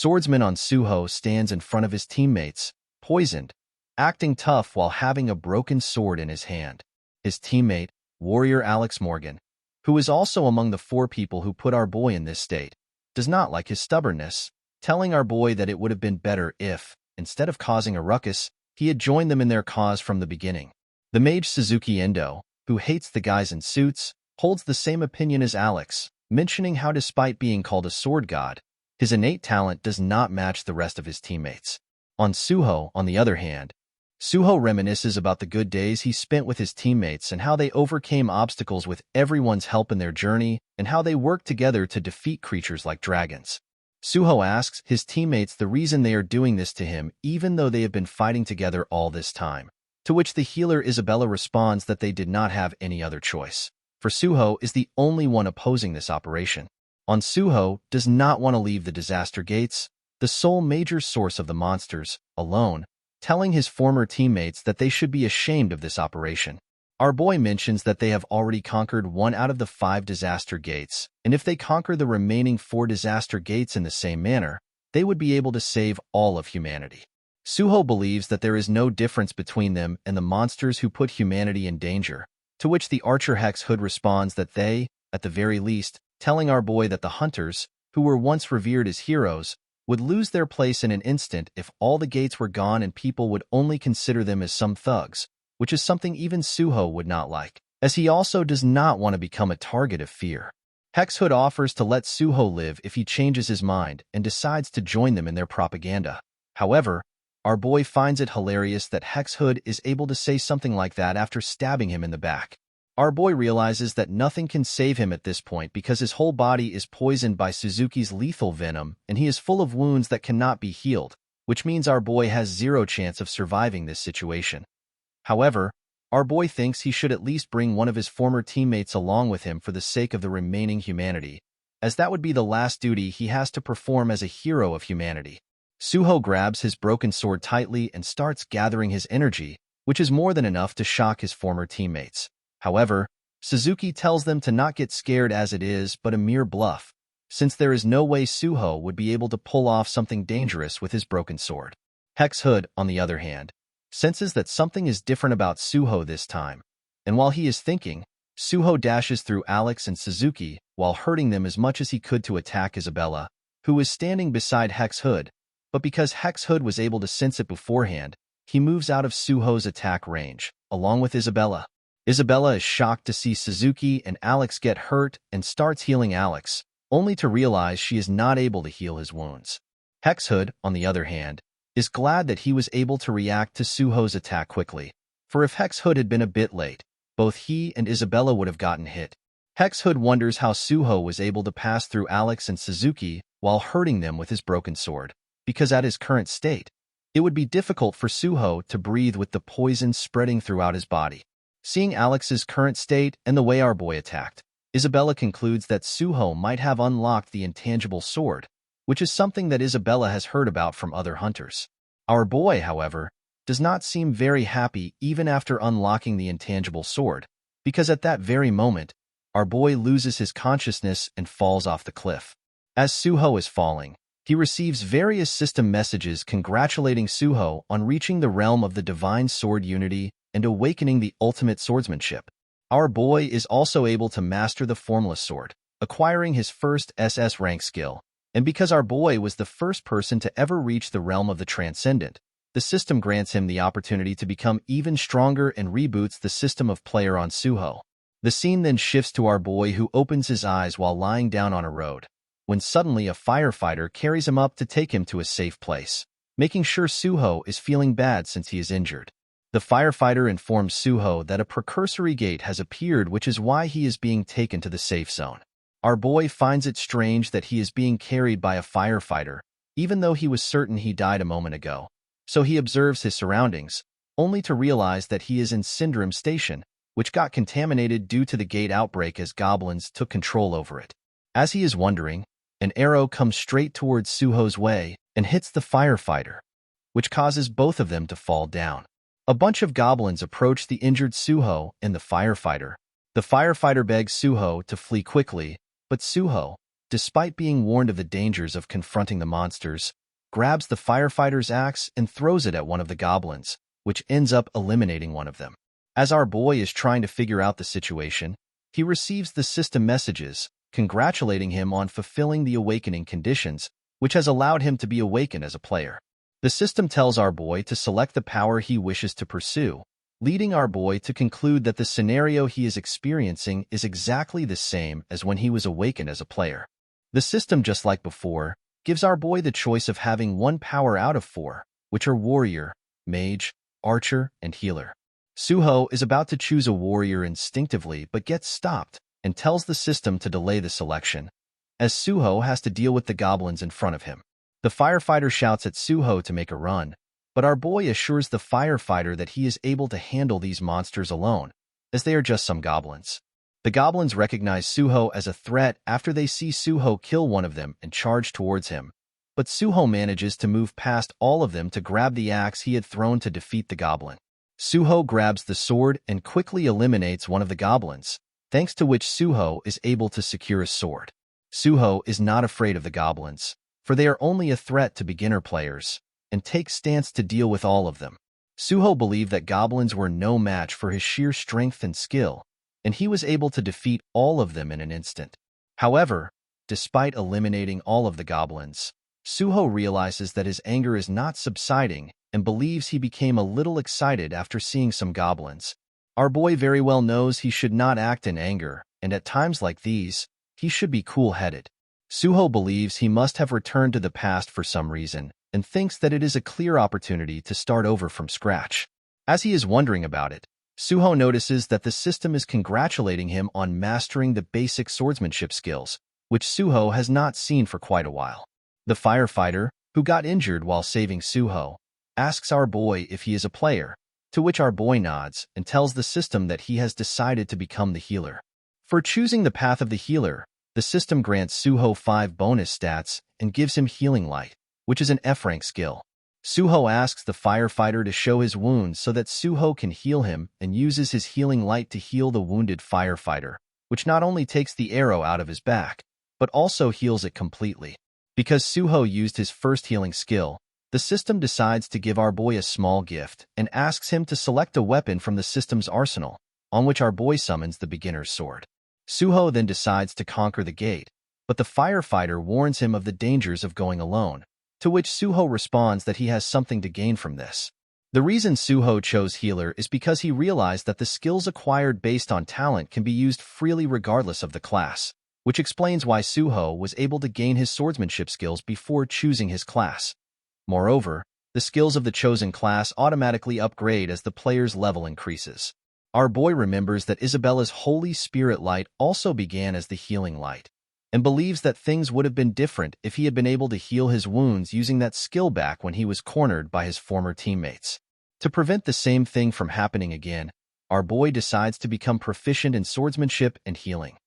Swordsman on Suho stands in front of his teammates, poisoned, acting tough while having a broken sword in his hand. His teammate, warrior Alex Morgan, who is also among the 4 people who put our boy in this state, does not like his stubbornness, telling our boy that it would have been better if, instead of causing a ruckus, he had joined them in their cause from the beginning. The mage Suzuki Endo, who hates the guys in suits, holds the same opinion as Alex, mentioning how despite being called a sword god, his innate talent does not match the rest of his teammates. On Suho, on the other hand, Suho reminisces about the good days he spent with his teammates and how they overcame obstacles with everyone's help in their journey and how they worked together to defeat creatures like dragons. Suho asks his teammates the reason they are doing this to him even though they have been fighting together all this time, to which the healer Isabella responds that they did not have any other choice, for Suho is the only one opposing this operation. On Suho does not want to leave the disaster gates, the sole major source of the monsters, alone, telling his former teammates that they should be ashamed of this operation. Our boy mentions that they have already conquered 1 out of the 5 disaster gates, and if they conquer the remaining 4 disaster gates in the same manner, they would be able to save all of humanity. Suho believes that there is no difference between them and the monsters who put humanity in danger, to which the archer Hex Hood responds that they, at the very least, telling our boy that the hunters, who were once revered as heroes, would lose their place in an instant if all the gates were gone and people would only consider them as some thugs, which is something even Suho would not like, as he also does not want to become a target of fear. Hex Hood offers to let Suho live if he changes his mind and decides to join them in their propaganda. However, our boy finds it hilarious that Hex Hood is able to say something like that after stabbing him in the back. Our boy realizes that nothing can save him at this point because his whole body is poisoned by Suzuki's lethal venom and he is full of wounds that cannot be healed, which means our boy has 0 chance of surviving this situation. However, our boy thinks he should at least bring one of his former teammates along with him for the sake of the remaining humanity, as that would be the last duty he has to perform as a hero of humanity. Suho grabs his broken sword tightly and starts gathering his energy, which is more than enough to shock his former teammates. However, Suzuki tells them to not get scared as it is but a mere bluff, since there is no way Suho would be able to pull off something dangerous with his broken sword. Hex Hood, on the other hand, senses that something is different about Suho this time, and while he is thinking, Suho dashes through Alex and Suzuki while hurting them as much as he could to attack Isabella, who was standing beside Hex Hood, but because Hex Hood was able to sense it beforehand, he moves out of Suho's attack range, along with Isabella. Isabella is shocked to see Suzuki and Alex get hurt and starts healing Alex, only to realize she is not able to heal his wounds. Hex Hood, on the other hand, is glad that he was able to react to Suho's attack quickly, for if Hex Hood had been a bit late, both he and Isabella would have gotten hit. Hex Hood wonders how Suho was able to pass through Alex and Suzuki while hurting them with his broken sword, because at his current state, it would be difficult for Suho to breathe with the poison spreading throughout his body. Seeing Alex's current state and the way our boy attacked, Isabella concludes that Suho might have unlocked the intangible sword, which is something that Isabella has heard about from other hunters. Our boy, however, does not seem very happy even after unlocking the intangible sword, because at that very moment, our boy loses his consciousness and falls off the cliff. As Suho is falling, he receives various system messages congratulating Suho on reaching the realm of the divine sword unity and awakening the ultimate swordsmanship. Our boy is also able to master the formless sword, acquiring his first SS rank skill, and because our boy was the first person to ever reach the realm of the transcendent, the system grants him the opportunity to become even stronger and reboots the system of player on Suho. The scene then shifts to our boy who opens his eyes while lying down on a road, when suddenly a firefighter carries him up to take him to a safe place, making sure Suho is feeling bad since he is injured. The firefighter informs Suho that a precursory gate has appeared, which is why he is being taken to the safe zone. Our boy finds it strange that he is being carried by a firefighter, even though he was certain he died a moment ago. So he observes his surroundings, only to realize that he is in Syndrome Station, which got contaminated due to the gate outbreak as goblins took control over it. As he is wondering, an arrow comes straight towards Suho's way and hits the firefighter, which causes both of them to fall down. A bunch of goblins approach the injured Suho and the firefighter. The firefighter begs Suho to flee quickly, but Suho, despite being warned of the dangers of confronting the monsters, grabs the firefighter's axe and throws it at one of the goblins, which ends up eliminating one of them. As our boy is trying to figure out the situation, he receives the system messages, congratulating him on fulfilling the awakening conditions, which has allowed him to be awakened as a player. The system tells our boy to select the power he wishes to pursue, leading our boy to conclude that the scenario he is experiencing is exactly the same as when he was awakened as a player. The system, just like before, gives our boy the choice of having one power out of 4, which are Warrior, Mage, Archer, and Healer. Suho is about to choose a warrior instinctively but gets stopped and tells the system to delay the selection, as Suho has to deal with the goblins in front of him. The firefighter shouts at Suho to make a run, but our boy assures the firefighter that he is able to handle these monsters alone, as they are just some goblins. The goblins recognize Suho as a threat after they see Suho kill one of them and charge towards him, but Suho manages to move past all of them to grab the axe he had thrown to defeat the goblin. Suho grabs the sword and quickly eliminates one of the goblins, thanks to which Suho is able to secure his sword. Suho is not afraid of the goblins, for they are only a threat to beginner players, and takes stance to deal with all of them. Suho believed that goblins were no match for his sheer strength and skill, and he was able to defeat all of them in an instant. However, despite eliminating all of the goblins, Suho realizes that his anger is not subsiding and believes he became a little excited after seeing some goblins. Our boy very well knows he should not act in anger, and at times like these, he should be cool-headed. Suho believes he must have returned to the past for some reason, and thinks that it is a clear opportunity to start over from scratch. As he is wondering about it, Suho notices that the system is congratulating him on mastering the basic swordsmanship skills, which Suho has not seen for quite a while. The firefighter, who got injured while saving Suho, asks our boy if he is a player, to which our boy nods and tells the system that he has decided to become the healer. For choosing the path of the healer, the system grants Suho 5 bonus stats and gives him Healing Light, which is an F-rank skill. Suho asks the firefighter to show his wounds so that Suho can heal him and uses his Healing Light to heal the wounded firefighter, which not only takes the arrow out of his back, but also heals it completely. Because Suho used his first healing skill, the system decides to give our boy a small gift and asks him to select a weapon from the system's arsenal, on which our boy summons the beginner's sword. Suho then decides to conquer the gate, but the firefighter warns him of the dangers of going alone, to which Suho responds that he has something to gain from this. The reason Suho chose healer is because he realized that the skills acquired based on talent can be used freely regardless of the class, which explains why Suho was able to gain his swordsmanship skills before choosing his class. Moreover, the skills of the chosen class automatically upgrade as the player's level increases. Our boy remembers that Isabella's Holy Spirit Light also began as the Healing Light, and believes that things would have been different if he had been able to heal his wounds using that skill back when he was cornered by his former teammates. To prevent the same thing from happening again, our boy decides to become proficient in swordsmanship and healing.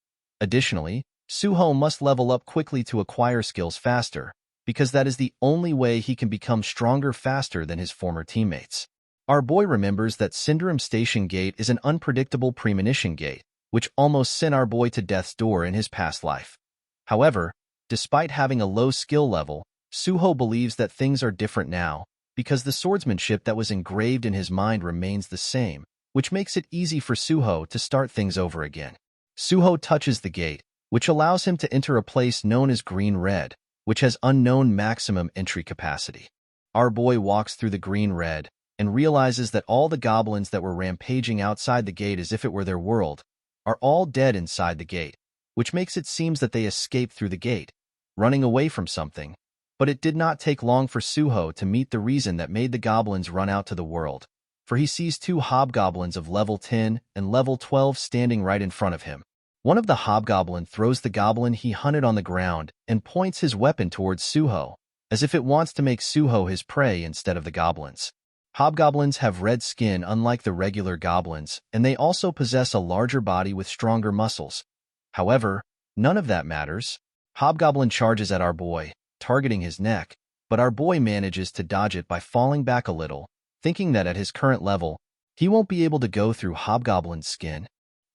Additionally, Suho must level up quickly to acquire skills faster, because that is the only way he can become stronger faster than his former teammates. Our boy remembers that Syndrome Station Gate is an unpredictable premonition gate, which almost sent our boy to death's door in his past life. However, despite having a low skill level, Suho believes that things are different now, because the swordsmanship that was engraved in his mind remains the same, which makes it easy for Suho to start things over again. Suho touches the gate, which allows him to enter a place known as Green-Red, which has unknown maximum entry capacity. Our boy walks through the Green-Red and realizes that all the goblins that were rampaging outside the gate as if it were their world are all dead inside the gate, which makes it seem that they escaped through the gate, running away from something. But it did not take long for Suho to meet the reason that made the goblins run out to the world, for he sees 2 hobgoblins of level 10 and level 12 standing right in front of him. One of the hobgoblin throws the goblin he hunted on the ground and points his weapon towards Suho, as if it wants to make Suho his prey instead of the goblins. Hobgoblins have red skin unlike the regular goblins, and they also possess a larger body with stronger muscles. However, none of that matters. Hobgoblin charges at our boy, targeting his neck, but our boy manages to dodge it by falling back a little, thinking that at his current level, he won't be able to go through Hobgoblin's skin.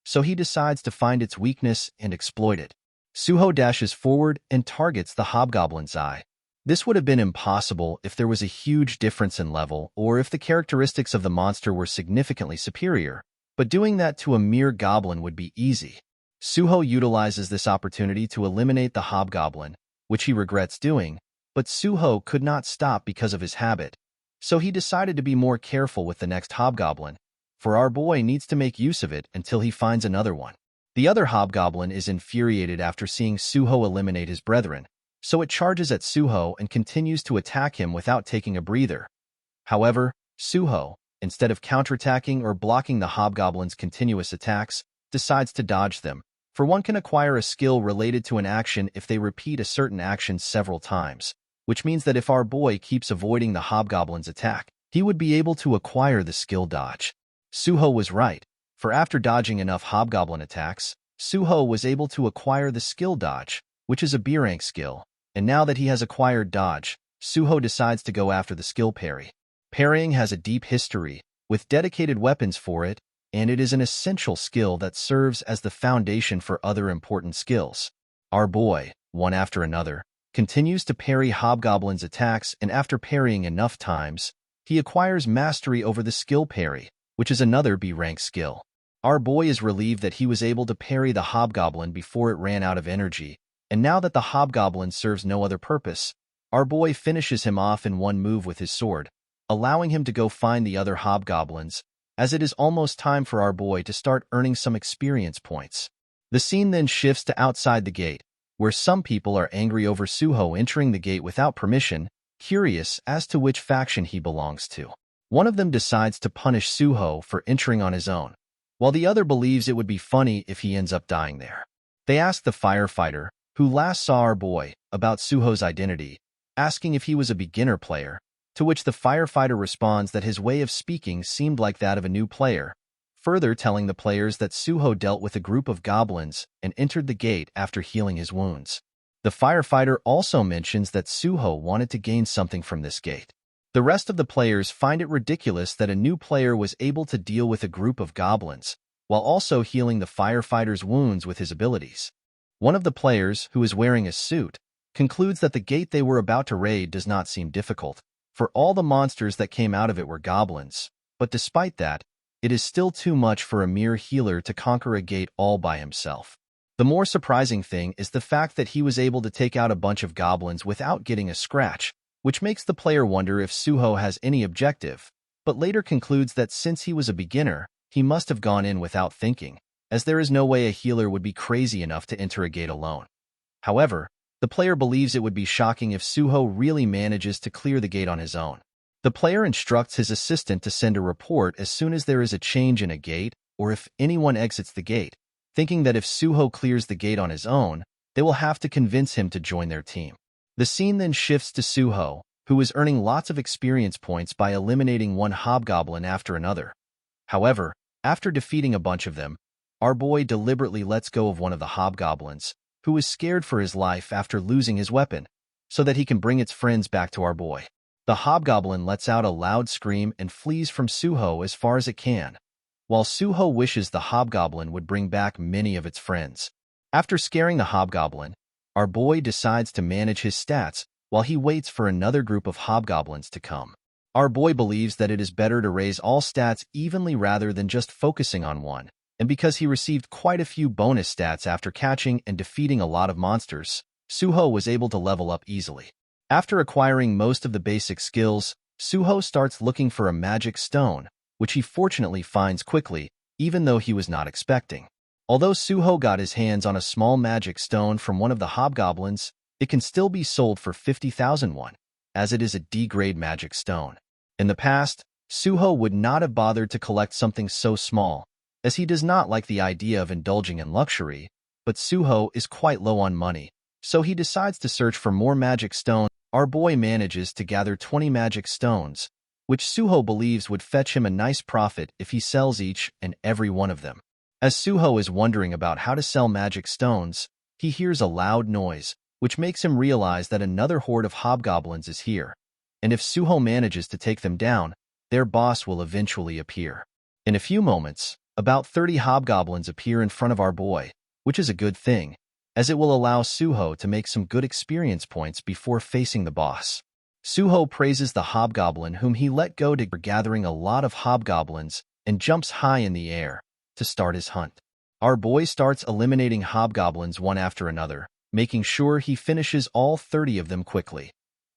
So he decides to find its weakness and exploit it. Suho dashes forward and targets the hobgoblin's eye. This would have been impossible if there was a huge difference in level or if the characteristics of the monster were significantly superior, but doing that to a mere goblin would be easy. Suho utilizes this opportunity to eliminate the hobgoblin, which he regrets doing, but Suho could not stop because of his habit, so he decided to be more careful with the next hobgoblin, for our boy needs to make use of it until he finds another one. The other hobgoblin is infuriated after seeing Suho eliminate his brethren, so it charges at Suho and continues to attack him without taking a breather. However, Suho, instead of counterattacking or blocking the hobgoblin's continuous attacks, decides to dodge them, for one can acquire a skill related to an action if they repeat a certain action several times, which means that if our boy keeps avoiding the hobgoblin's attack, he would be able to acquire the skill dodge. Suho was right, for after dodging enough hobgoblin attacks, Suho was able to acquire the skill dodge, which is a B rank skill, and now that he has acquired dodge, Suho decides to go after the skill parry. Parrying has a deep history, with dedicated weapons for it, and it is an essential skill that serves as the foundation for other important skills. Our boy, one after another, continues to parry hobgoblin's attacks, and after parrying enough times, he acquires mastery over the skill parry, which is another B-rank skill. Our boy is relieved that he was able to parry the hobgoblin before it ran out of energy, and now that the hobgoblin serves no other purpose, our boy finishes him off in one move with his sword, allowing him to go find the other hobgoblins, as it is almost time for our boy to start earning some experience points. The scene then shifts to outside the gate, where some people are angry over Suho entering the gate without permission, curious as to which faction he belongs to. One of them decides to punish Suho for entering on his own, while the other believes it would be funny if he ends up dying there. They ask the firefighter, who last saw our boy, about Suho's identity, asking if he was a beginner player, to which the firefighter responds that his way of speaking seemed like that of a new player, further telling the players that Suho dealt with a group of goblins and entered the gate after healing his wounds. The firefighter also mentions that Suho wanted to gain something from this gate. The rest of the players find it ridiculous that a new player was able to deal with a group of goblins, while also healing the firefighter's wounds with his abilities. One of the players, who is wearing a suit, concludes that the gate they were about to raid does not seem difficult, for all the monsters that came out of it were goblins, but despite that, it is still too much for a mere healer to conquer a gate all by himself. The more surprising thing is the fact that he was able to take out a bunch of goblins without getting a scratch, which makes the player wonder if Suho has any objective, but later concludes that since he was a beginner, he must have gone in without thinking, as there is no way a healer would be crazy enough to enter a gate alone. However, the player believes it would be shocking if Suho really manages to clear the gate on his own. The player instructs his assistant to send a report as soon as there is a change in a gate or if anyone exits the gate, thinking that if Suho clears the gate on his own, they will have to convince him to join their team. The scene then shifts to Suho, who is earning lots of experience points by eliminating one hobgoblin after another. However, after defeating a bunch of them, our boy deliberately lets go of one of the hobgoblins, who is scared for his life after losing his weapon, so that he can bring its friends back to our boy. The hobgoblin lets out a loud scream and flees from Suho as far as it can, while Suho wishes the hobgoblin would bring back many of its friends. After scaring the hobgoblin, our boy decides to manage his stats while he waits for another group of hobgoblins to come. Our boy believes that it is better to raise all stats evenly rather than just focusing on one, and because he received quite a few bonus stats after catching and defeating a lot of monsters, Suho was able to level up easily. After acquiring most of the basic skills, Suho starts looking for a magic stone, which he fortunately finds quickly, even though he was not expecting. Although Suho got his hands on a small magic stone from one of the hobgoblins, it can still be sold for 50,000 won, as it is a D-grade magic stone. In the past, Suho would not have bothered to collect something so small, as he does not like the idea of indulging in luxury, but Suho is quite low on money, so he decides to search for more magic stones. Our boy manages to gather 20 magic stones, which Suho believes would fetch him a nice profit if he sells each and every one of them. As Suho is wondering about how to sell magic stones, he hears a loud noise, which makes him realize that another horde of hobgoblins is here, and if Suho manages to take them down, their boss will eventually appear. In a few moments, about 30 hobgoblins appear in front of our boy, which is a good thing, as it will allow Suho to make some good experience points before facing the boss. Suho praises the hobgoblin whom he let go to gathering a lot of hobgoblins and jumps high in the air to start his hunt. Our boy starts eliminating hobgoblins one after another, making sure he finishes all 30 of them quickly.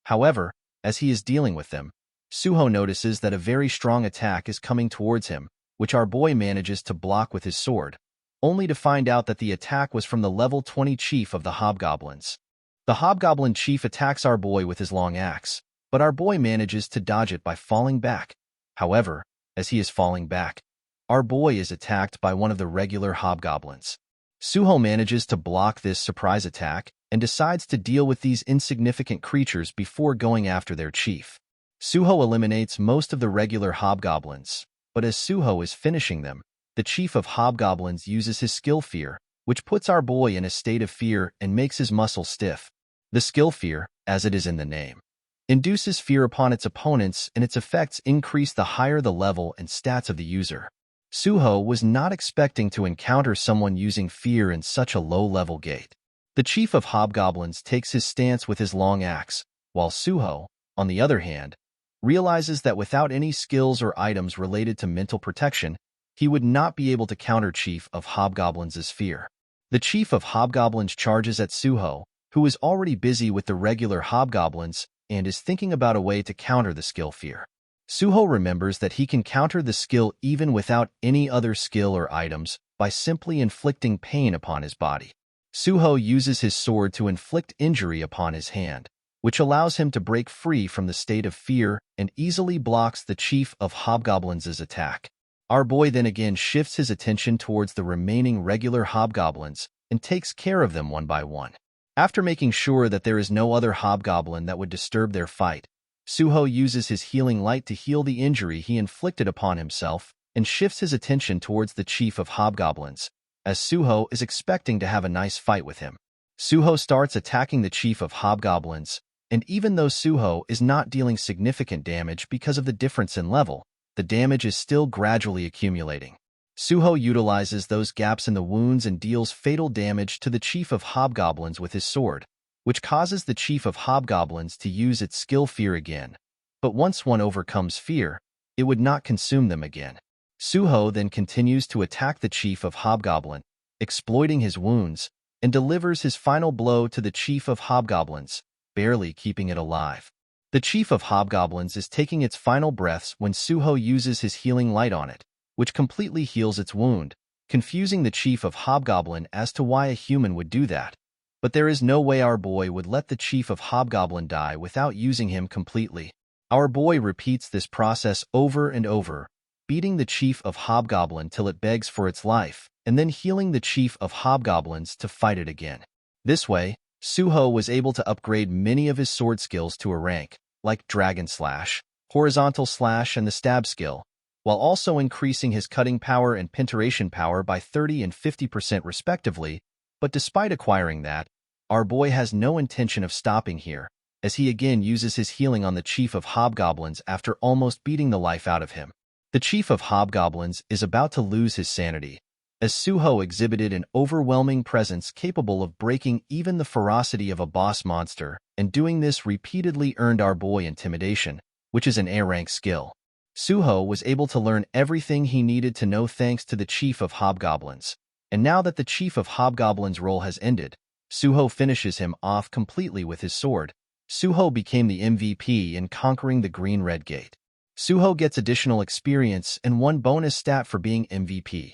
However, as he is dealing with them, Suho notices that a very strong attack is coming towards him, which our boy manages to block with his sword, only to find out that the attack was from the level 20 chief of the hobgoblins. The hobgoblin chief attacks our boy with his long axe, but our boy manages to dodge it by falling back. However, as he is falling back, our boy is attacked by one of the regular hobgoblins. Suho manages to block this surprise attack and decides to deal with these insignificant creatures before going after their chief. Suho eliminates most of the regular hobgoblins, but as Suho is finishing them, the chief of hobgoblins uses his skill Fear, which puts our boy in a state of fear and makes his muscles stiff. The skill Fear, as it is in the name, induces fear upon its opponents, and its effects increase the higher the level and stats of the user. Suho was not expecting to encounter someone using fear in such a low-level gate. The chief of hobgoblins takes his stance with his long axe, while Suho, on the other hand, realizes that without any skills or items related to mental protection, he would not be able to counter Chief of Hobgoblins' fear. The Chief of Hobgoblins charges at Suho, who is already busy with the regular hobgoblins and is thinking about a way to counter the skill Fear. Suho remembers that he can counter the skill even without any other skill or items by simply inflicting pain upon his body. Suho uses his sword to inflict injury upon his hand, which allows him to break free from the state of fear and easily blocks the Chief of Hobgoblins' attack. Our boy then again shifts his attention towards the remaining regular hobgoblins and takes care of them one by one. After making sure that there is no other hobgoblin that would disturb their fight, Suho uses his healing light to heal the injury he inflicted upon himself and shifts his attention towards the Chief of Hobgoblins, as Suho is expecting to have a nice fight with him. Suho starts attacking the Chief of Hobgoblins, and even though Suho is not dealing significant damage because of the difference in level, the damage is still gradually accumulating. Suho utilizes those gaps in the wounds and deals fatal damage to the Chief of Hobgoblins with his sword, which causes the Chief of Hobgoblins to use its skill Fear again. But once one overcomes fear, it would not consume them again. Suho then continues to attack the Chief of Hobgoblin, exploiting his wounds, and delivers his final blow to the Chief of Hobgoblins, barely keeping it alive. The Chief of Hobgoblins is taking its final breaths when Suho uses his healing light on it, which completely heals its wound, confusing the Chief of Hobgoblin as to why a human would do that. But there is no way our boy would let the Chief of Hobgoblin die without using him completely. Our boy repeats this process over and over, beating the Chief of Hobgoblin till it begs for its life, and then healing the Chief of Hobgoblins to fight it again. This way, Suho was able to upgrade many of his sword skills to a rank, like Dragon Slash, Horizontal Slash, and the Stab skill, while also increasing his cutting power and penetration power by 30 and 50% respectively. But despite acquiring that, our boy has no intention of stopping here, as he again uses his healing on the Chief of Hobgoblins after almost beating the life out of him. The Chief of Hobgoblins is about to lose his sanity, as Suho exhibited an overwhelming presence capable of breaking even the ferocity of a boss monster, and doing this repeatedly earned our boy Intimidation, which is an A-rank skill. Suho was able to learn everything he needed to know thanks to the Chief of Hobgoblins, and now that the Chief of Hobgoblins' role has ended, Suho finishes him off completely with his sword. Suho became the MVP in conquering the Green-Red Gate. Suho gets additional experience and 1 bonus stat for being MVP.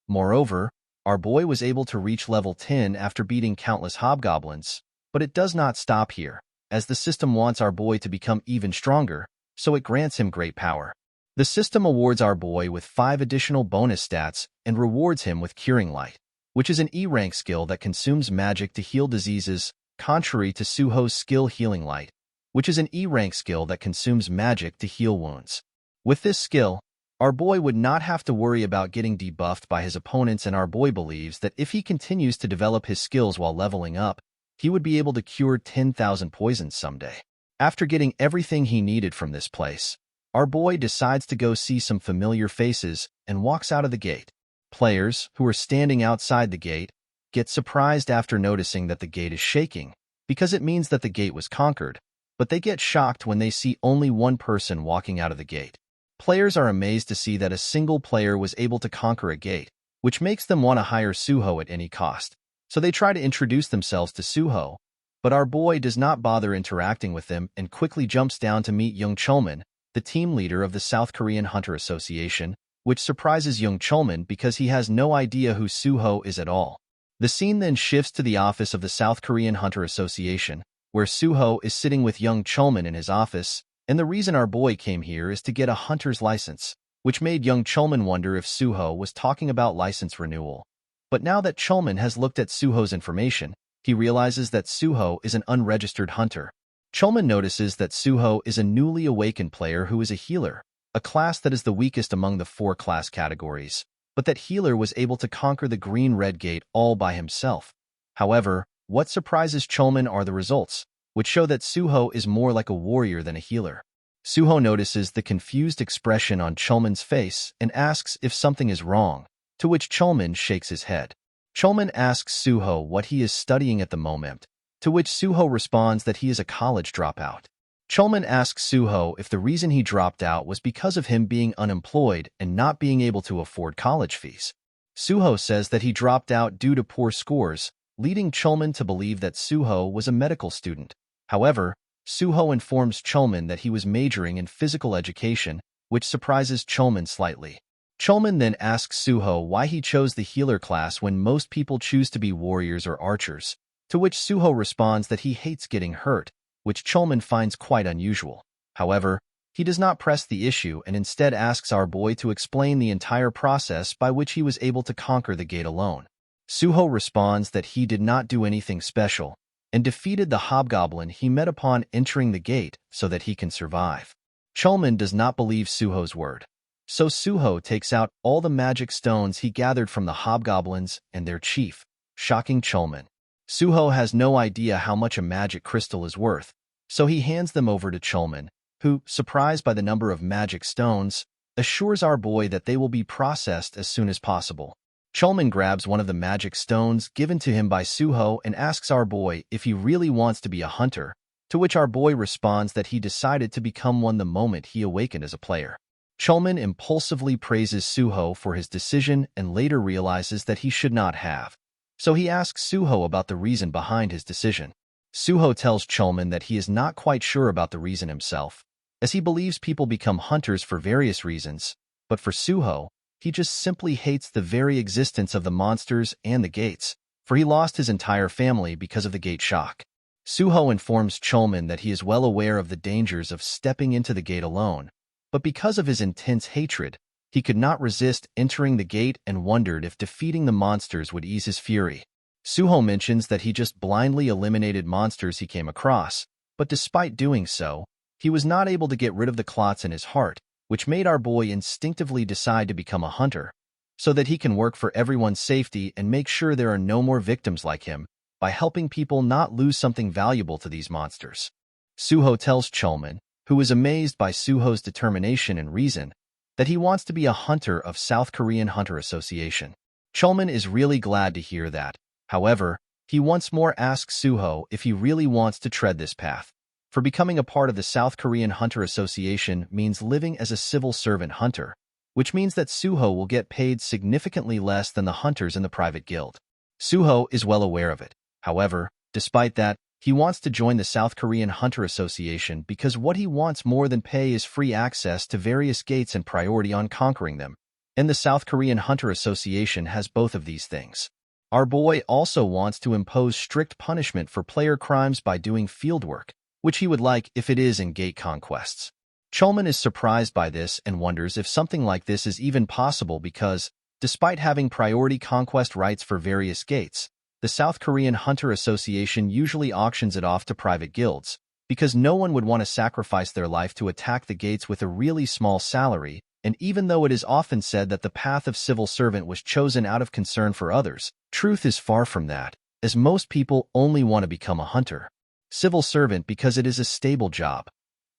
Moreover, our boy was able to reach level 10 after beating countless hobgoblins, but it does not stop here, as the system wants our boy to become even stronger, so it grants him great power. The system awards our boy with 5 additional bonus stats and rewards him with Curing Light, which is an E-rank skill that consumes magic to heal diseases, contrary to Suho's skill Healing Light, which is an E-rank skill that consumes magic to heal wounds. With this skill, our boy would not have to worry about getting debuffed by his opponents, and our boy believes that if he continues to develop his skills while leveling up, he would be able to cure 10,000 poisons someday. After getting everything he needed from this place, our boy decides to go see some familiar faces and walks out of the gate. Players who are standing outside the gate get surprised after noticing that the gate is shaking, because it means that the gate was conquered, but they get shocked when they see only one person walking out of the gate. Players are amazed to see that a single player was able to conquer a gate, which makes them want to hire Suho at any cost. So they try to introduce themselves to Suho, but our boy does not bother interacting with them and quickly jumps down to meet Young Cholman, the team leader of the South Korean Hunter Association, which surprises Young Cholman because he has no idea who Suho is at all. The scene then shifts to the office of the South Korean Hunter Association, where Suho is sitting with Young Cholman in his office, and the reason our boy came here is to get a hunter's license, which made Young Cholman wonder if Suho was talking about license renewal. But now that Cholman has looked at Suho's information, he realizes that Suho is an unregistered hunter. Cholman notices that Suho is a newly awakened player who is a healer, a class that is the weakest among the 4 class categories, but that healer was able to conquer the green-red gate all by himself. However, what surprises Cholman are the results, which show that Suho is more like a warrior than a healer. Suho notices the confused expression on Cholman's face and asks if something is wrong, to which Cholman shakes his head. Cholman asks Suho what he is studying at the moment, to which Suho responds that he is a college dropout. Cholman asks Suho if the reason he dropped out was because of him being unemployed and not being able to afford college fees. Suho says that he dropped out due to poor scores, leading Cholman to believe that Suho was a medical student. However, Suho informs Cholman that he was majoring in physical education, which surprises Cholman slightly. Cholman then asks Suho why he chose the healer class when most people choose to be warriors or archers, to which Suho responds that he hates getting hurt, which Cholman finds quite unusual. However, he does not press the issue and instead asks our boy to explain the entire process by which he was able to conquer the gate alone. Suho responds that he did not do anything special and defeated the hobgoblin he met upon entering the gate so that he can survive. Cholman does not believe Suho's word, so Suho takes out all the magic stones he gathered from the hobgoblins and their chief, shocking Cholman. Suho has no idea how much a magic crystal is worth, so he hands them over to Cholman, who, surprised by the number of magic stones, assures our boy that they will be processed as soon as possible. Cholman grabs one of the magic stones given to him by Suho and asks our boy if he really wants to be a hunter, to which our boy responds that he decided to become one the moment he awakened as a player. Cholman impulsively praises Suho for his decision and later realizes that he should not have. So he asks Suho about the reason behind his decision. Suho tells Cholman that he is not quite sure about the reason himself, as he believes people become hunters for various reasons, but for Suho, he just simply hates the very existence of the monsters and the gates, for he lost his entire family because of the gate shock. Suho informs Cholman that he is well aware of the dangers of stepping into the gate alone, but because of his intense hatred, he could not resist entering the gate and wondered if defeating the monsters would ease his fury. Suho mentions that he just blindly eliminated monsters he came across, but despite doing so, he was not able to get rid of the clots in his heart, which made our boy instinctively decide to become a hunter, so that he can work for everyone's safety and make sure there are no more victims like him, by helping people not lose something valuable to these monsters. Suho tells Cholman, who is amazed by Suho's determination and reason, that he wants to be a hunter of South Korean Hunter Association. Cholman is really glad to hear that. However, he once more asks Suho if he really wants to tread this path, for becoming a part of the South Korean Hunter Association means living as a civil servant hunter, which means that Suho will get paid significantly less than the hunters in the private guild. Suho is well aware of it. However, despite that, he wants to join the South Korean Hunter Association because what he wants more than pay is free access to various gates and priority on conquering them, and the South Korean Hunter Association has both of these things. Our boy also wants to impose strict punishment for player crimes by doing fieldwork, which he would like if it is in gate conquests. Cholman is surprised by this and wonders if something like this is even possible because, despite having priority conquest rights for various gates, the South Korean Hunter Association usually auctions it off to private guilds, because no one would want to sacrifice their life to attack the gates with a really small salary, and even though it is often said that the path of civil servant was chosen out of concern for others, truth is far from that, as most people only want to become a hunter. Civil servant because it is a stable job.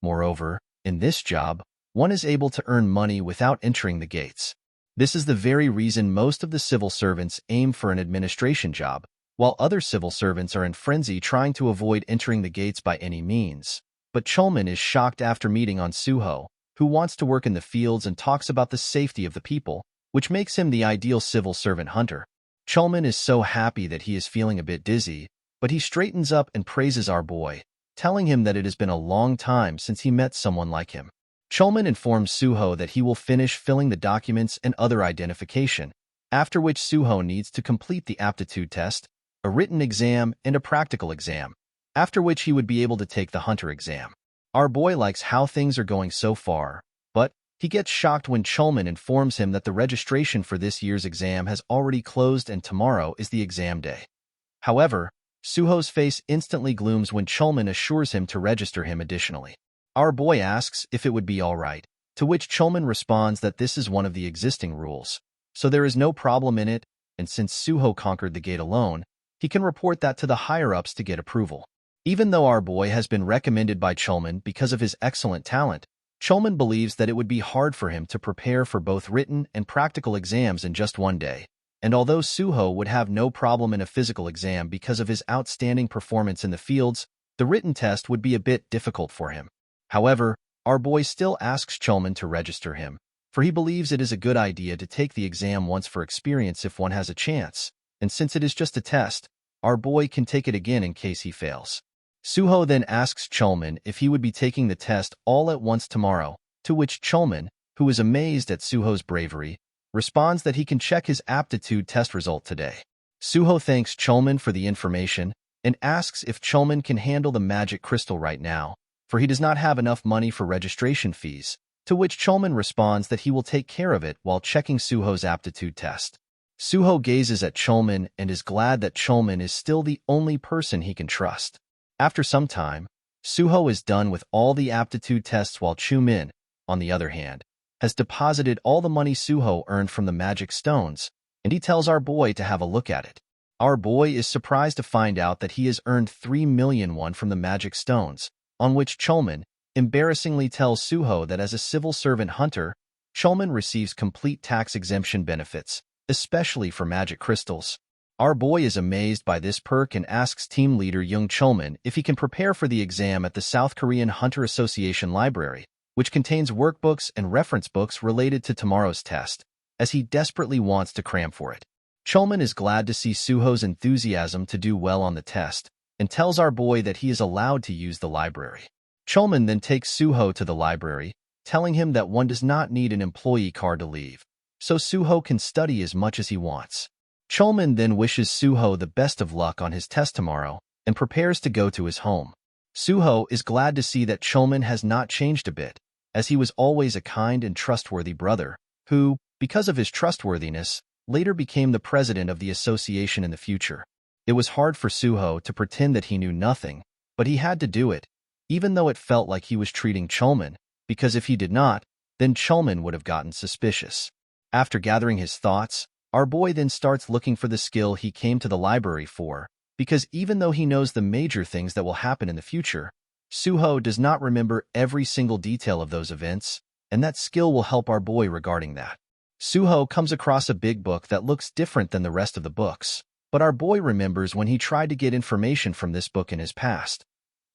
Moreover, in this job, one is able to earn money without entering the gates. This is the very reason most of the civil servants aim for an administration job, while other civil servants are in frenzy trying to avoid entering the gates by any means. But Chulman is shocked after meeting on Suho, who wants to work in the fields and talks about the safety of the people, which makes him the ideal civil servant hunter. Chulman is so happy that he is feeling a bit dizzy, but he straightens up and praises our boy, telling him that it has been a long time since he met someone like him. Chulman informs Suho that he will finish filling the documents and other identification, after which Suho needs to complete the aptitude test, a written exam, and a practical exam, after which he would be able to take the hunter exam. Our boy likes how things are going so far, but he gets shocked when Chulman informs him that the registration for this year's exam has already closed and tomorrow is the exam day. However, Suho's face instantly glooms when Chulman assures him to register him additionally. Our boy asks if it would be all right, to which Chulman responds that this is one of the existing rules, so there is no problem in it, and since Suho conquered the gate alone, he can report that to the higher-ups to get approval. Even though our boy has been recommended by Chulman because of his excellent talent, Chulman believes that it would be hard for him to prepare for both written and practical exams in just one day, and although Suho would have no problem in a physical exam because of his outstanding performance in the fields, the written test would be a bit difficult for him. However, our boy still asks Chulman to register him, for he believes it is a good idea to take the exam once for experience if one has a chance, and since it is just a test, our boy can take it again in case he fails. Suho then asks Chulman if he would be taking the test all at once tomorrow, to which Chulman, who is amazed at Suho's bravery, responds that he can check his aptitude test result today. Suho thanks Chulman for the information and asks if Chulman can handle the magic crystal right now, for he does not have enough money for registration fees, to which Chulman responds that he will take care of it while checking Suho's aptitude test. Suho gazes at Chulman and is glad that Chulman is still the only person he can trust. After some time, Suho is done with all the aptitude tests while Chulman, on the other hand, has deposited all the money Suho earned from the magic stones, and he tells our boy to have a look at it. Our boy is surprised to find out that he has earned 3 million won from the magic stones, on which Chulman embarrassingly tells Suho that as a civil servant hunter, Chulman receives complete tax exemption benefits, especially for magic crystals. Our boy is amazed by this perk and asks team leader Young Chulman if he can prepare for the exam at the South Korean Hunter Association Library, which contains workbooks and reference books related to tomorrow's test, as he desperately wants to cram for it. Chulman is glad to see Suho's enthusiasm to do well on the test, and tells our boy that he is allowed to use the library. Chulman then takes Suho to the library, telling him that one does not need an employee card to leave, so Suho can study as much as he wants. Chulman then wishes Suho the best of luck on his test tomorrow and prepares to go to his home. Suho is glad to see that Chulman has not changed a bit, as he was always a kind and trustworthy brother, who, because of his trustworthiness, later became the president of the association in the future. It was hard for Suho to pretend that he knew nothing, but he had to do it, even though it felt like he was treating Chulman, because if he did not, then Chulman would have gotten suspicious. After gathering his thoughts, our boy then starts looking for the skill he came to the library for, because even though he knows the major things that will happen in the future, Suho does not remember every single detail of those events, and that skill will help our boy regarding that. Suho comes across a big book that looks different than the rest of the books, but our boy remembers when he tried to get information from this book in his past.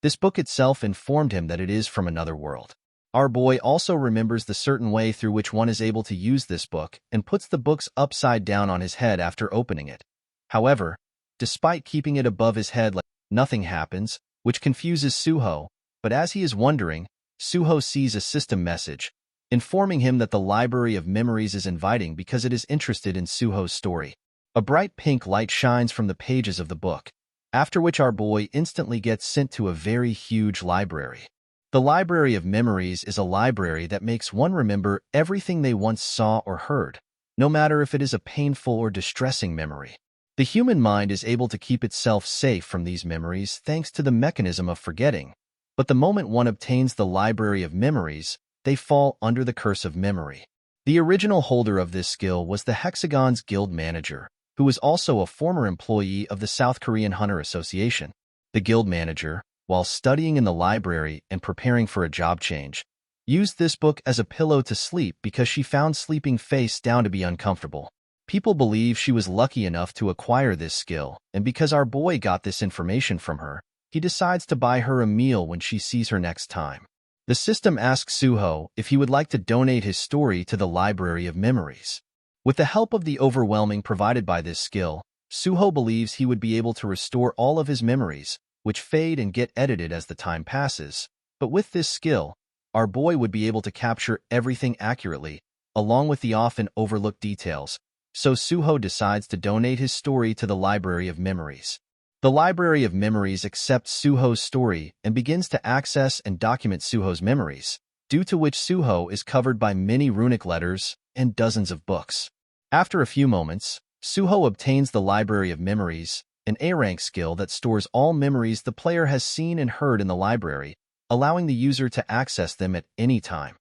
This book itself informed him that it is from another world. Our boy also remembers the certain way through which one is able to use this book and puts the books upside down on his head after opening it. However, despite keeping it above his head like nothing happens, which confuses Suho, but as he is wondering, Suho sees a system message, informing him that the Library of Memories is inviting because it is interested in Suho's story. A bright pink light shines from the pages of the book, after which our boy instantly gets sent to a very huge library. The Library of Memories is a library that makes one remember everything they once saw or heard, no matter if it is a painful or distressing memory. The human mind is able to keep itself safe from these memories thanks to the mechanism of forgetting, but the moment one obtains the Library of Memories, they fall under the curse of memory. The original holder of this skill was the Hexagon's guild manager, who was also a former employee of the South Korean Hunter Association. The guild manager, while studying in the library and preparing for a job change, used this book as a pillow to sleep because she found sleeping face down to be uncomfortable. People believe she was lucky enough to acquire this skill, and because our boy got this information from her, he decides to buy her a meal when she sees her next time. The system asks Suho if he would like to donate his story to the Library of Memories. With the help of the overwhelming provided by this skill, Suho believes he would be able to restore all of his memories, which fade and get edited as the time passes. But with this skill, our boy would be able to capture everything accurately, along with the often overlooked details. So Suho decides to donate his story to the Library of Memories. The Library of Memories accepts Suho's story and begins to access and document Suho's memories, due to which Suho is covered by many runic letters and dozens of books. After a few moments, Suho obtains the Library of Memories, an A-rank skill that stores all memories the player has seen and heard in the library, allowing the user to access them at any time.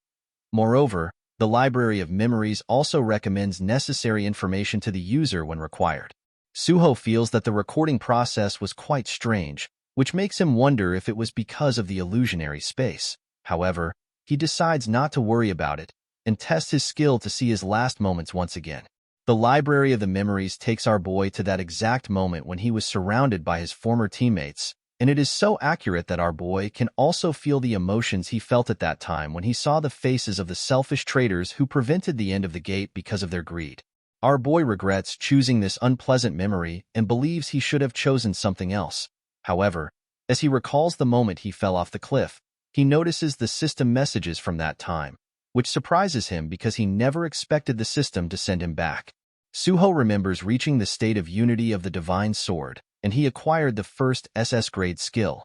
Moreover, the Library of Memories also recommends necessary information to the user when required. Suho feels that the recording process was quite strange, which makes him wonder if it was because of the illusionary space. However, he decides not to worry about it and tests his skill to see his last moments once again. The Library of the Memories takes our boy to that exact moment when he was surrounded by his former teammates, and it is so accurate that our boy can also feel the emotions he felt at that time when he saw the faces of the selfish traitors who prevented the end of the gate because of their greed. Our boy regrets choosing this unpleasant memory and believes he should have chosen something else. However, as he recalls the moment he fell off the cliff, he notices the system messages from that time, which surprises him because he never expected the system to send him back. Suho remembers reaching the state of unity of the Divine Sword, and he acquired the first SS grade skill.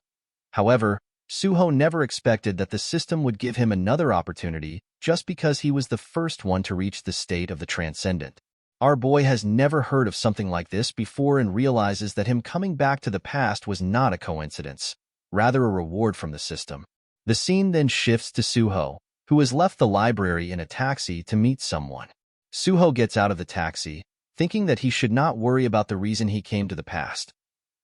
However, Suho never expected that the system would give him another opportunity just because he was the first one to reach the state of the Transcendent. Our boy has never heard of something like this before and realizes that him coming back to the past was not a coincidence, rather a reward from the system. The scene then shifts to Suho, who has left the library in a taxi to meet someone. Suho gets out of the taxi, thinking that he should not worry about the reason he came to the past.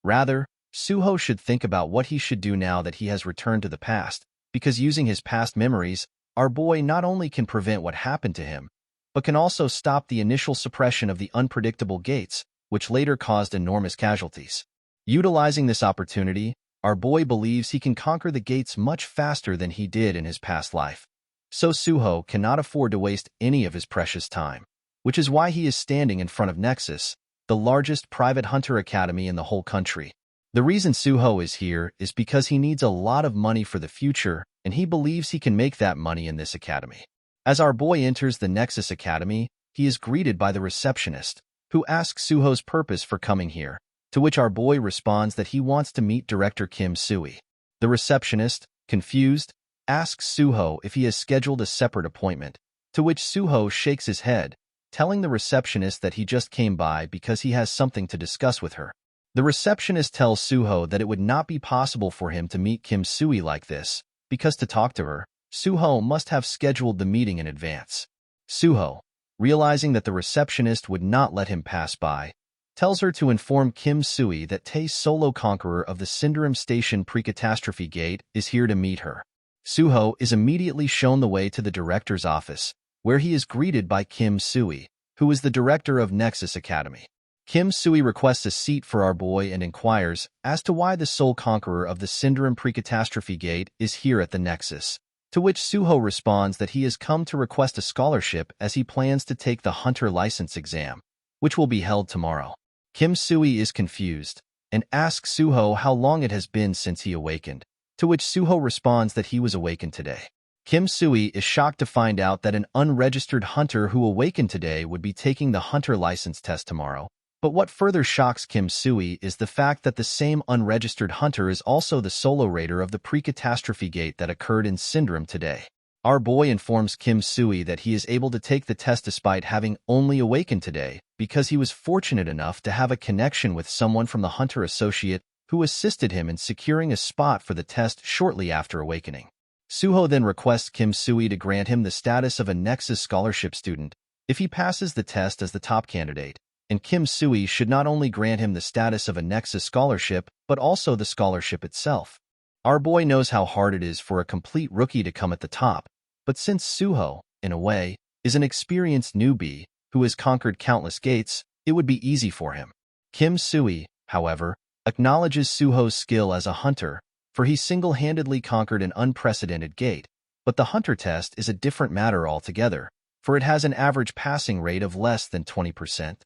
Rather, Suho should think about what he should do now that he has returned to the past, because using his past memories, our boy not only can prevent what happened to him, but can also stop the initial suppression of the unpredictable gates, which later caused enormous casualties. Utilizing this opportunity, our boy believes he can conquer the gates much faster than he did in his past life. So Suho cannot afford to waste any of his precious time, which is why he is standing in front of Nexus, the largest private hunter academy in the whole country. The reason Suho is here is because he needs a lot of money for the future, and he believes he can make that money in this academy. As our boy enters the Nexus Academy, he is greeted by the receptionist, who asks Suho's purpose for coming here, to which our boy responds that he wants to meet Director Kim Sui. The receptionist, confused, asks Suho if he has scheduled a separate appointment, to which Suho shakes his head, telling the receptionist that he just came by because he has something to discuss with her. The receptionist tells Suho that it would not be possible for him to meet Kim Sui like this, because to talk to her, Suho must have scheduled the meeting in advance. Suho, realizing that the receptionist would not let him pass by, tells her to inform Kim Sui that Tae Solo Conqueror of the Syndrome Station Pre-Catastrophe Gate is here to meet her. Suho is immediately shown the way to the director's office, where he is greeted by Kim Sui, who is the director of Nexus Academy. Kim Sui requests a seat for our boy and inquires as to why the Soul Conqueror of the Syndrome Pre-Catastrophe Gate is here at the Nexus, to which Suho responds that he has come to request a scholarship as he plans to take the Hunter License exam, which will be held tomorrow. Kim Sui is confused and asks Suho how long it has been since he awakened, to which Suho responds that he was awakened today. Kim Sui is shocked to find out that an unregistered hunter who awakened today would be taking the Hunter License test tomorrow. But what further shocks Kim Sui is the fact that the same unregistered hunter is also the solo raider of the pre-catastrophe gate that occurred in Syndrome today. Our boy informs Kim Sui that he is able to take the test despite having only awakened today because he was fortunate enough to have a connection with someone from the Hunter Associate who assisted him in securing a spot for the test shortly after awakening. Suho then requests Kim Sui to grant him the status of a Nexus scholarship student if he passes the test as the top candidate, and Kim Sui should not only grant him the status of a Nexus scholarship, but also the scholarship itself. Our boy knows how hard it is for a complete rookie to come at the top, But since Suho, in a way, is an experienced newbie who has conquered countless gates, it would be easy for him. Kim Sui, however, acknowledges Suho's skill as a hunter, for he single-handedly conquered an unprecedented gate. But the hunter test is a different matter altogether, for it has an average passing rate of less than 20%.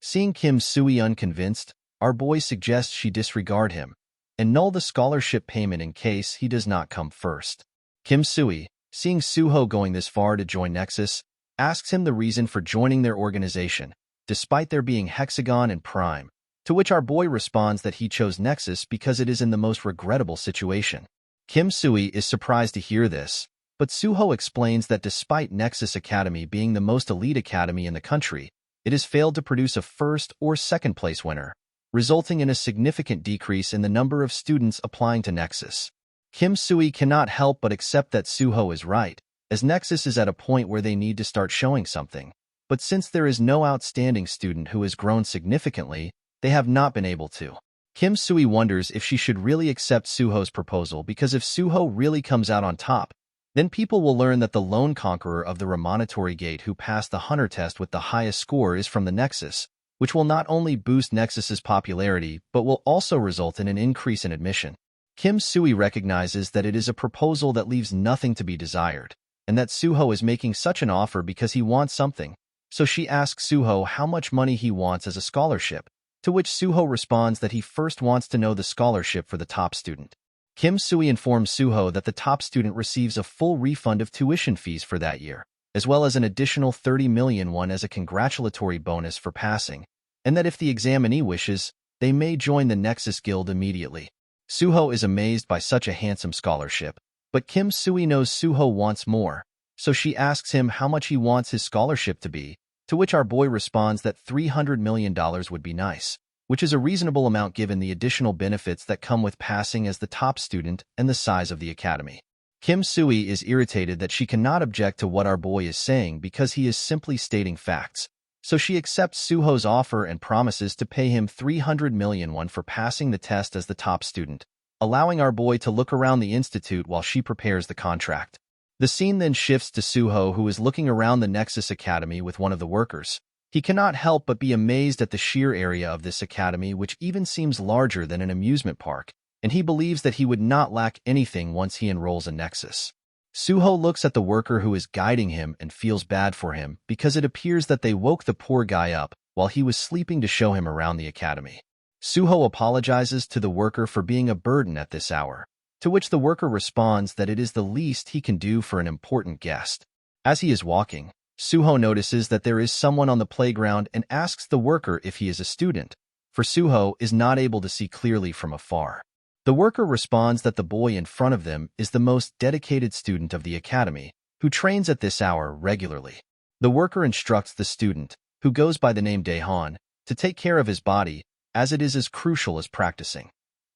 Seeing Kim Sui unconvinced, our boy suggests she disregard him and null the scholarship payment in case he does not come first. Kim Sui, seeing Suho going this far to join Nexus, asks him the reason for joining their organization, despite there being Hexagon and Prime, to which our boy responds that he chose Nexus because it is in the most regrettable situation. Kim Sui is surprised to hear this, but Suho explains that despite Nexus Academy being the most elite academy in the country, it has failed to produce a first or second place winner, resulting in a significant decrease in the number of students applying to Nexus. Kim Sui cannot help but accept that Suho is right, as Nexus is at a point where they need to start showing something. But since there is no outstanding student who has grown significantly, they have not been able to. Kim Sui wonders if she should really accept Suho's proposal, because if Suho really comes out on top, then people will learn that the lone conqueror of the Remonitory Gate who passed the Hunter test with the highest score is from the Nexus, which will not only boost Nexus's popularity but will also result in an increase in admission. Kim Sui recognizes that it is a proposal that leaves nothing to be desired, and that Suho is making such an offer because he wants something, so she asks Suho how much money he wants as a scholarship, to which Suho responds that he first wants to know the scholarship for the top student. Kim Sui informs Suho that the top student receives a full refund of tuition fees for that year, as well as an additional 30 million won as a congratulatory bonus for passing, and that if the examinee wishes, they may join the Nexus Guild immediately. Suho is amazed by such a handsome scholarship, but Kim Sui knows Suho wants more, so she asks him how much he wants his scholarship to be, to which our boy responds that $300 million would be nice, which is a reasonable amount given the additional benefits that come with passing as the top student and the size of the academy. Kim Sui is irritated that she cannot object to what our boy is saying because he is simply stating facts, so she accepts Suho's offer and promises to pay him 300 million won for passing the test as the top student, allowing our boy to look around the institute while she prepares the contract. The scene then shifts to Suho, who is looking around the Nexus Academy with one of the workers. He cannot help but be amazed at the sheer area of this academy, which even seems larger than an amusement park, and he believes that he would not lack anything once he enrolls in Nexus. Suho looks at the worker who is guiding him and feels bad for him because it appears that they woke the poor guy up while he was sleeping to show him around the academy. Suho apologizes to the worker for being a burden at this hour, to which the worker responds that it is the least he can do for an important guest. As he is walking, Suho notices that there is someone on the playground and asks the worker if he is a student, for Suho is not able to see clearly from afar. The worker responds that the boy in front of them is the most dedicated student of the academy, who trains at this hour regularly. The worker instructs the student, who goes by the name Daehan, to take care of his body, as it is as crucial as practicing.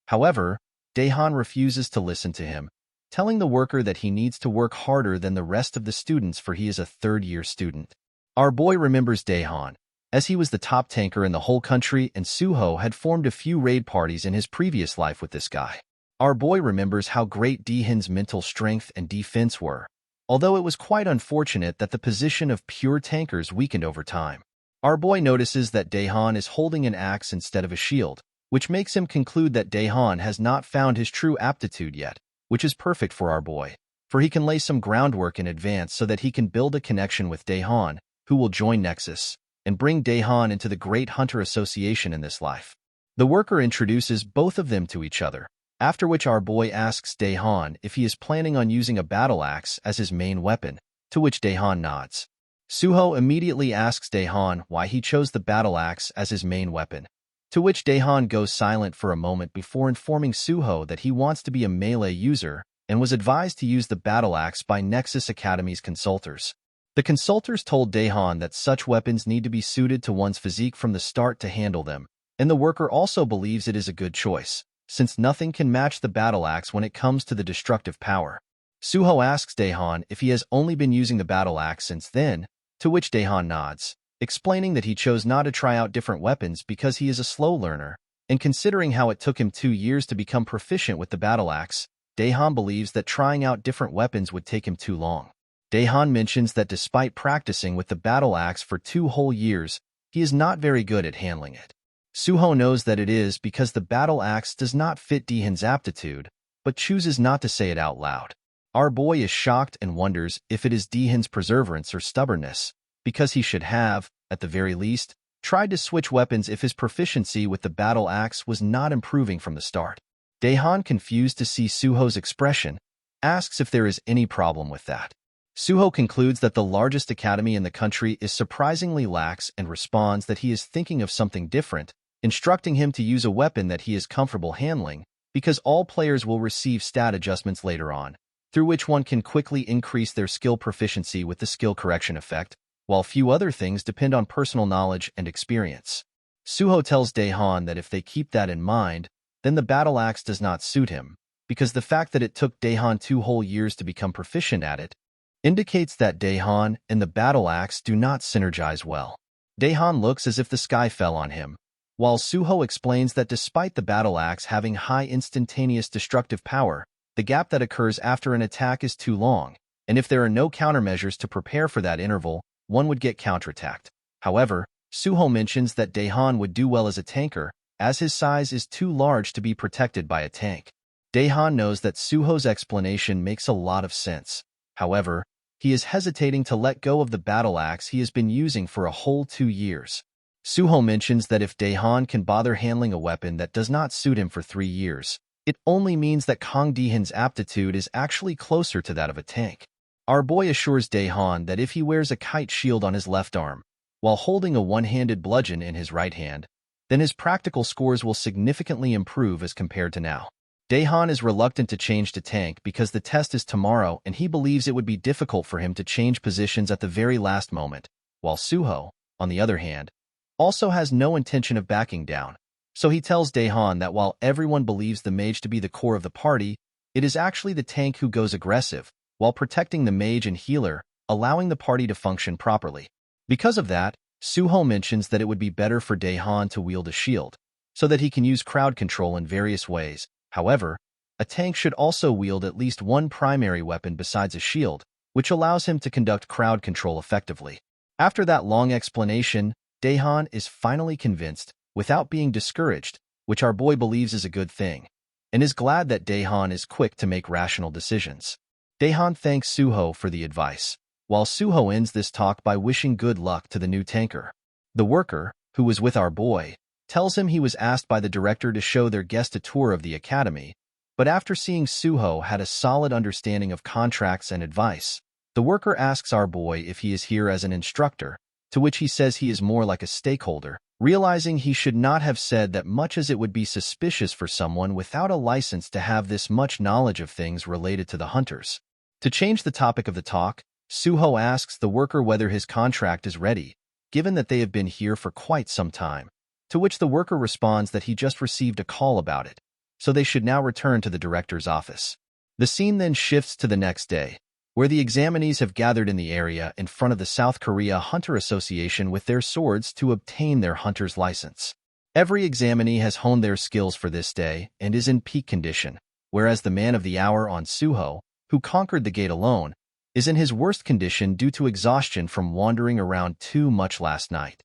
However, Daehan refuses to listen to him, telling the worker that he needs to work harder than the rest of the students, for he is a third-year student. Our boy remembers Daehan, as he was the top tanker in the whole country and Suho had formed a few raid parties in his previous life with this guy. Our boy remembers how great Daehan's mental strength and defense were, although it was quite unfortunate that the position of pure tankers weakened over time. Our boy notices that Daehan is holding an axe instead of a shield, which makes him conclude that Daehan has not found his true aptitude yet, which is perfect for our boy, for he can lay some groundwork in advance so that he can build a connection with Daehan, who will join Nexus, and bring Daehan into the Great Hunter Association in this life. The worker introduces both of them to each other, after which our boy asks Daehan if he is planning on using a battle axe as his main weapon, to which Daehan nods. Suho immediately asks Daehan why he chose the battle axe as his main weapon, to which Daehan goes silent for a moment before informing Suho that he wants to be a melee user and was advised to use the battle axe by Nexus Academy's consultors. The consultors told Daehan that such weapons need to be suited to one's physique from the start to handle them, and the worker also believes it is a good choice, since nothing can match the battle axe when it comes to the destructive power. Suho asks Daehan if he has only been using the battle axe since then, to which Daehan nods, explaining that he chose not to try out different weapons because he is a slow learner, and considering how it took him 2 years to become proficient with the battle axe, Daehan believes that trying out different weapons would take him too long. Daehan mentions that despite practicing with the battle axe for 2 whole years, he is not very good at handling it. Suho knows that it is because the battle axe does not fit Daehan's aptitude, but chooses not to say it out loud. Our boy is shocked and wonders if it is Daehan's perseverance or stubbornness, because he should have, at the very least, tried to switch weapons if his proficiency with the battle axe was not improving from the start. Daehan, confused to see Suho's expression, asks if there is any problem with that. Suho concludes that the largest academy in the country is surprisingly lax and responds that he is thinking of something different, instructing him to use a weapon that he is comfortable handling, because all players will receive stat adjustments later on, through which one can quickly increase their skill proficiency with the skill correction effect, while few other things depend on personal knowledge and experience. Suho tells Daehan that if they keep that in mind, then the battle axe does not suit him, because the fact that it took Daehan 2 whole years to become proficient at it indicates that Daehan and the battle axe do not synergize well. Daehan looks as if the sky fell on him, while Suho explains that despite the battle axe having high instantaneous destructive power, the gap that occurs after an attack is too long, and if there are no countermeasures to prepare for that interval, one would get counterattacked. However, Suho mentions that Daehan would do well as a tanker, as his size is too large to be protected by a tank. Daehan knows that Suho's explanation makes a lot of sense. However, he is hesitating to let go of the battle axe he has been using for a whole 2 years. Suho mentions that if Daehan can bother handling a weapon that does not suit him for 3 years, it only means that Kang Daehan's aptitude is actually closer to that of a tank. Our boy assures Daehan that if he wears a kite shield on his left arm, while holding a one-handed bludgeon in his right hand, then his practical scores will significantly improve as compared to now. Daehan is reluctant to change to tank because the test is tomorrow and he believes it would be difficult for him to change positions at the very last moment, while Suho, on the other hand, also has no intention of backing down. So he tells Daehan that while everyone believes the mage to be the core of the party, it is actually the tank who goes aggressive, while protecting the mage and healer, allowing the party to function properly. Because of that, Suho mentions that it would be better for Daehan to wield a shield, so that he can use crowd control in various ways. However, a tank should also wield at least one primary weapon besides a shield, which allows him to conduct crowd control effectively. After that long explanation, Daehan is finally convinced, without being discouraged, which our boy believes is a good thing, and is glad that Daehan is quick to make rational decisions. Daehan thanks Suho for the advice, while Suho ends this talk by wishing good luck to the new tanker. The worker, who was with our boy, tells him he was asked by the director to show their guest a tour of the academy, but after seeing Suho had a solid understanding of contracts and advice, the worker asks our boy if he is here as an instructor, to which he says he is more like a stakeholder, realizing he should not have said that much as it would be suspicious for someone without a license to have this much knowledge of things related to the hunters. To change the topic of the talk, Suho asks the worker whether his contract is ready, given that they have been here for quite some time, to which the worker responds that he just received a call about it, so they should now return to the director's office. The scene then shifts to the next day, where the examinees have gathered in the area in front of the South Korea Hunter Association with their swords to obtain their hunter's license. Every examinee has honed their skills for this day and is in peak condition, whereas the man of the hour on Suho, who conquered the gate alone, is in his worst condition due to exhaustion from wandering around too much last night.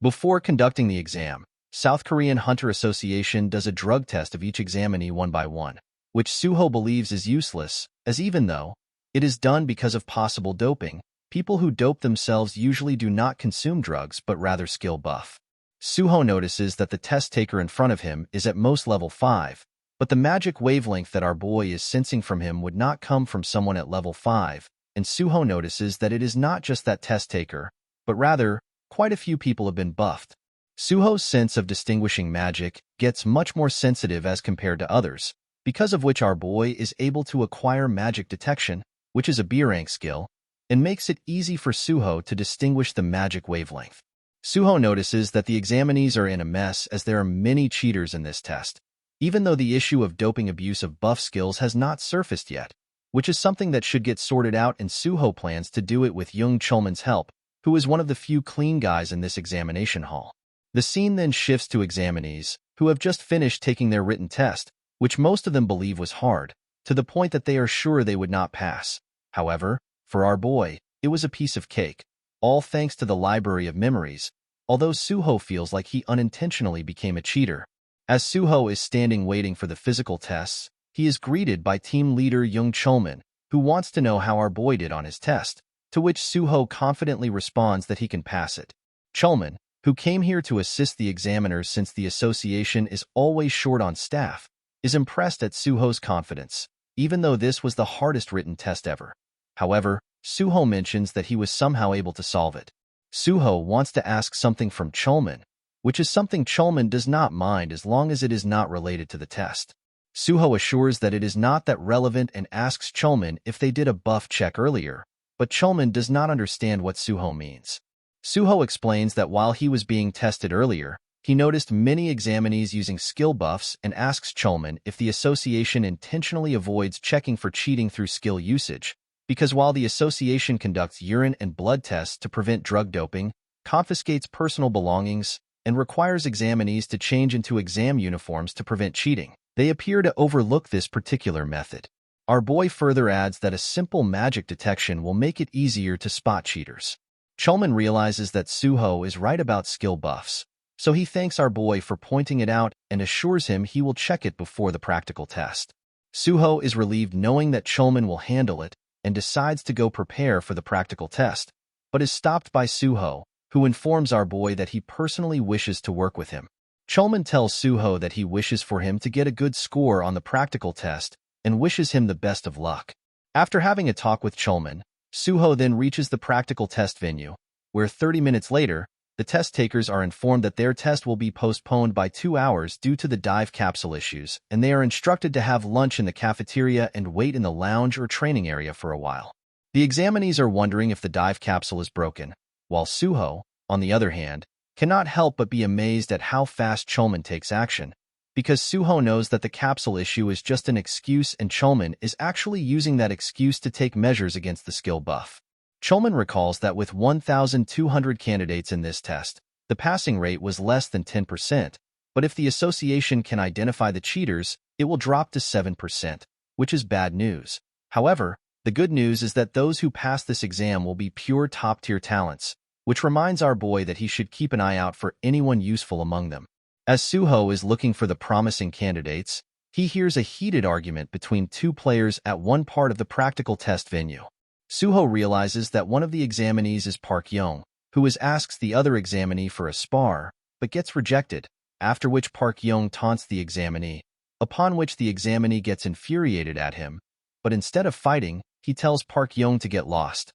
Before conducting the exam, South Korean Hunter Association does a drug test of each examinee one by one, which Suho believes is useless, as even though it is done because of possible doping, people who dope themselves usually do not consume drugs but rather skill buff. Suho notices that the test taker in front of him is at most level 5, but the magic wavelength that our boy is sensing from him would not come from someone at level 5, and Suho notices that it is not just that test taker, but rather, quite a few people have been buffed. Suho's sense of distinguishing magic gets much more sensitive as compared to others, because of which our boy is able to acquire magic detection, which is a B rank skill, and makes it easy for Suho to distinguish the magic wavelength. Suho notices that the examinees are in a mess as there are many cheaters in this test, even though the issue of doping abuse of buff skills has not surfaced yet, which is something that should get sorted out, and Suho plans to do it with Jung Chulman's help, who is one of the few clean guys in this examination hall. The scene then shifts to examinees, who have just finished taking their written test, which most of them believe was hard, to the point that they are sure they would not pass. However, For our boy, it was a piece of cake, all thanks to the library of memories, although Suho feels like he unintentionally became a cheater. As Suho is standing waiting for the physical tests, he is greeted by team leader Young Cholman, who wants to know how our boy did on his test, to which Suho confidently responds that he can pass it. Cholman, who came here to assist the examiners since the association is always short on staff, is impressed at Suho's confidence, even though this was the hardest written test ever. However, Suho mentions that he was somehow able to solve it. Suho wants to ask something from Cholman, which is something Cholman does not mind as long as it is not related to the test. Suho assures that it is not that relevant and asks Cholman if they did a buff check earlier, but Cholman does not understand what Suho means. Suho explains that while he was being tested earlier, he noticed many examinees using skill buffs and asks Cholman if the association intentionally avoids checking for cheating through skill usage, because while the association conducts urine and blood tests to prevent drug doping, confiscates personal belongings, and requires examinees to change into exam uniforms to prevent cheating, they appear to overlook this particular method. Our boy further adds that a simple magic detection will make it easier to spot cheaters. Cholman realizes that Suho is right about skill buffs, so he thanks our boy for pointing it out and assures him he will check it before the practical test. Suho is relieved knowing that Cholman will handle it and decides to go prepare for the practical test, but is stopped by Suho, who informs our boy that he personally wishes to work with him. Cholman tells Suho that he wishes for him to get a good score on the practical test and wishes him the best of luck. After having a talk with Cholman, Suho then reaches the practical test venue, where 30 minutes later, the test takers are informed that their test will be postponed by 2 hours due to the dive capsule issues, and they are instructed to have lunch in the cafeteria and wait in the lounge or training area for a while. The examinees are wondering if the dive capsule is broken, while Suho, on the other hand, cannot help but be amazed at how fast Cholman takes action, because Suho knows that the capsule issue is just an excuse and Cholman is actually using that excuse to take measures against the skill buff. Cholman recalls that with 1,200 candidates in this test, the passing rate was less than 10%, but if the association can identify the cheaters, it will drop to 7%, which is bad news. However, the good news is that those who pass this exam will be pure top-tier talents, which reminds our boy that he should keep an eye out for anyone useful among them. As Suho is looking for the promising candidates, he hears a heated argument between two players at one part of the practical test venue. Suho realizes that one of the examinees is Park Young, who asks the other examinee for a spar, but gets rejected, after which Park Young taunts the examinee, upon which the examinee gets infuriated at him, but instead of fighting, he tells Park Young to get lost.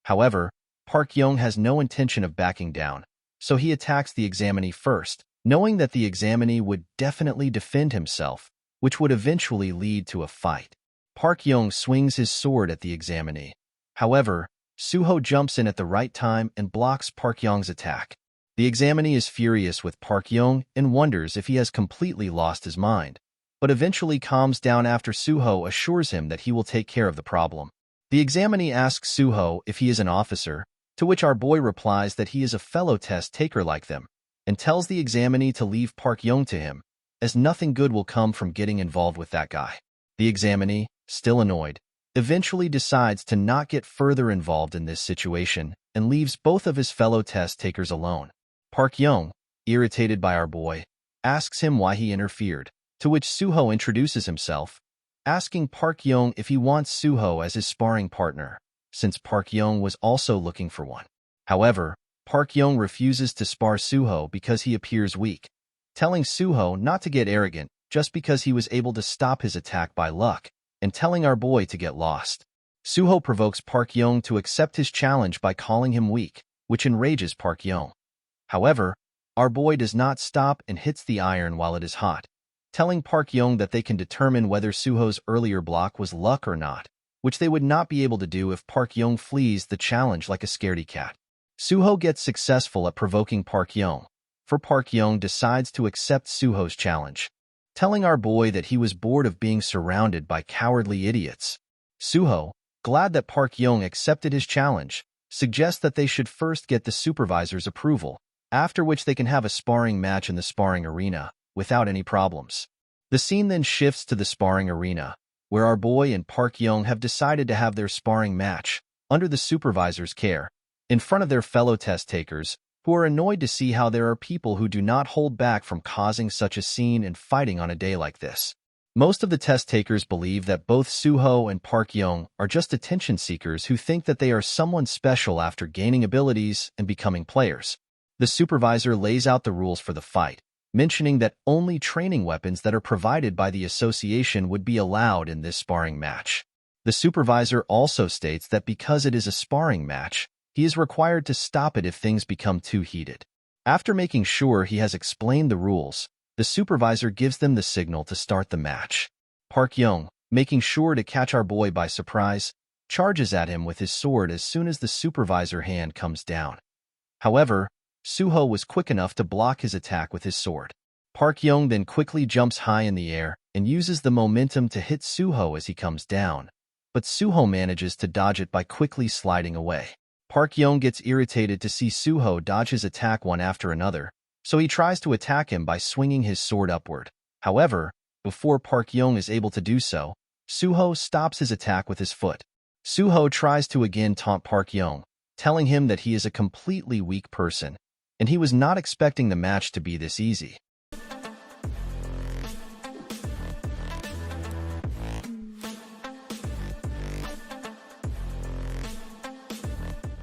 However, Park Young has no intention of backing down, so he attacks the examinee first, knowing that the examinee would definitely defend himself, which would eventually lead to a fight. Park Young swings his sword at the examinee. However, Suho jumps in at the right time and blocks Park Young's attack. The examinee is furious with Park Young and wonders if he has completely lost his mind, but eventually calms down after Suho assures him that he will take care of the problem. The examinee asks Suho if he is an officer, to which our boy replies that he is a fellow test taker like them, and tells the examinee to leave Park Young to him, as nothing good will come from getting involved with that guy. The examinee, still annoyed, eventually decides to not get further involved in this situation and leaves both of his fellow test takers alone. Park Young, irritated by our boy, asks him why he interfered, to which Suho introduces himself, asking Park Young if he wants Suho as his sparring partner, since Park Young was also looking for one. However, Park Young refuses to spar Suho because he appears weak, telling Suho not to get arrogant just because he was able to stop his attack by luck, and telling our boy to get lost. Suho provokes Park Young to accept his challenge by calling him weak, which enrages Park Young. However, our boy does not stop and hits the iron while it is hot, telling Park Young that they can determine whether Suho's earlier block was luck or not, which they would not be able to do if Park Young flees the challenge like a scaredy cat. Suho gets successful at provoking Park Young, for Park Young decides to accept Suho's challenge, telling our boy that he was bored of being surrounded by cowardly idiots. Suho, glad that Park Young accepted his challenge, suggests that they should first get the supervisor's approval, after which they can have a sparring match in the sparring arena, without any problems. The scene then shifts to the sparring arena, where our boy and Park Young have decided to have their sparring match, under the supervisor's care, in front of their fellow test-takers, who are annoyed to see how there are people who do not hold back from causing such a scene and fighting on a day like this. Most of the test-takers believe that both Suho and Park Young are just attention seekers who think that they are someone special after gaining abilities and becoming players. The supervisor lays out the rules for the fight, mentioning that only training weapons that are provided by the association would be allowed in this sparring match. The supervisor also states that because it is a sparring match, he is required to stop it if things become too heated. After making sure he has explained the rules, the supervisor gives them the signal to start the match. Park Young, making sure to catch our boy by surprise, charges at him with his sword as soon as the supervisor hand comes down. However, Suho was quick enough to block his attack with his sword. Park Young then quickly jumps high in the air and uses the momentum to hit Suho as he comes down, but Suho manages to dodge it by quickly sliding away. Park Young gets irritated to see Suho dodge his attack one after another, so he tries to attack him by swinging his sword upward. However, before Park Young is able to do so, Suho stops his attack with his foot. Suho tries to again taunt Park Young, telling him that he is a completely weak person, and he was not expecting the match to be this easy.